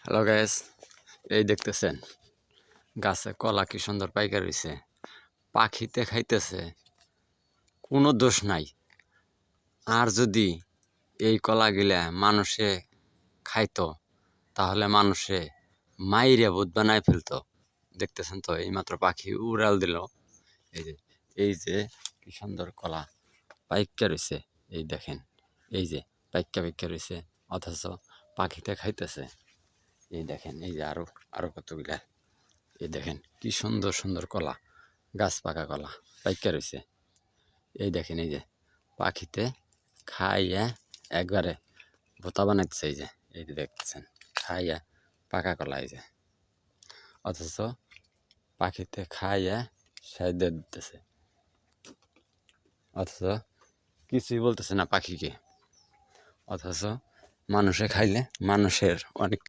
Hello guys, এই দেখতেছেন গাছে কলা কি সুন্দর পাইকা রইছে। পাখিতে খাইতেছে, কোনো দোষ নাই। আর যদি এই কলাগুলা মানুষে খাইতো তাহলে মানুষে মাইরে ভূত বানায় ফেলতো। দেখতেছেন তো, এইমাত্র পাখি উড়াল দিল। এই যে কি সুন্দর কলা পাইকা রইছে। এই দেখেন, এই যে পাইকা রইছে, অথচ পাখিতে খাইতেছে। এই দেখেন, এই যে আরো কতগুলা। এই দেখেন কি সুন্দর সুন্দর কলা, গাছ পাকা কলা পাইকা রয়েছে। এই দেখেন, এই যে পাখিতে খাইয়া একবারে ভোতা বানাইতেছে। এই যে দেখতেছেন, খাইয়া পাকা কলা। এই যে অথচ পাখিতে খাইয়া সাইডে দিতেছে, অথচ কিছুই বলতেছে না পাখিকে। অথচ মানুষে খাইলে মানুষের অনেক